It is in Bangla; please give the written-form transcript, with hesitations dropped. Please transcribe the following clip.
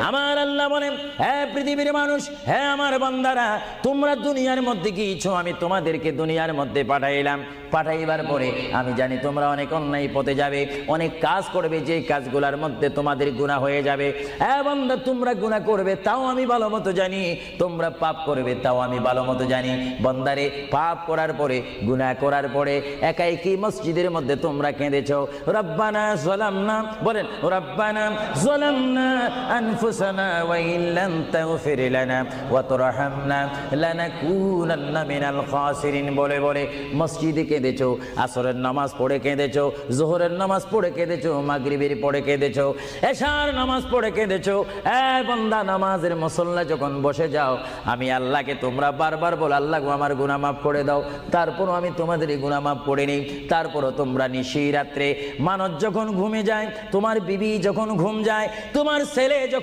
আমার আল্লাহ বলেন, হে পৃথিবীর মানুষ, হে আমার বান্দারা, তোমরা দুনিয়ার মধ্যে গিয়েছো, আমি তোমাদেরকে দুনিয়ার মধ্যে পাঠাইলাম। পাঠাইবার পরে আমি জানি তোমরা অনেক অন্যায় পথে যাবে, অনেক কাজ করবে, যে কাজগুলোর মধ্যে তোমাদের গুনাহ হয়ে যাবে। হ্যাঁ বান্দা, তোমরা গুনাহ করবে তাও আমি ভালো মতো জানি, তোমরা পাপ করবে তাও আমি ভালো মতো জানি। বান্দারে, পাপ করার পরে, গুনাহ করার পরে একাই কি মসজিদের মধ্যে তোমরা কেঁদেছো, রব্বানা যালামনা, বলেন রব্বানা যালামনা আনফুসানা ওয়া ইল্লাম তাগফির লানা ওয়া তুরহামনা লানাকুনান্না মিনাল খাসিরিন বলে বলে মসজিদে কেঁদেছো, আসরের নামাজ পড়ে কেঁদেছো, যোহরের নামাজ পড়ে কেঁদেছো, মাগরিবের পড়ে কেঁদেছো, এশার নামাজ পড়ে কেঁদেছো। এ বান্দা, নামাজের মুসল্লা যখন বসে যাও, আমি আল্লাহকে তোমরা বারবার বল, আল্লাহ গো আমার গুনাহ মাফ করে দাও। তারপরও আমি তোমাদের এই গুনাহ মাফ করে নিই। তারপরও তোমরা নিশি রাত্রে, মানুষ যখন ঘুমে যায়, তোমার বিবি যখন ঘুম যায়, তোমার ছেলে যখন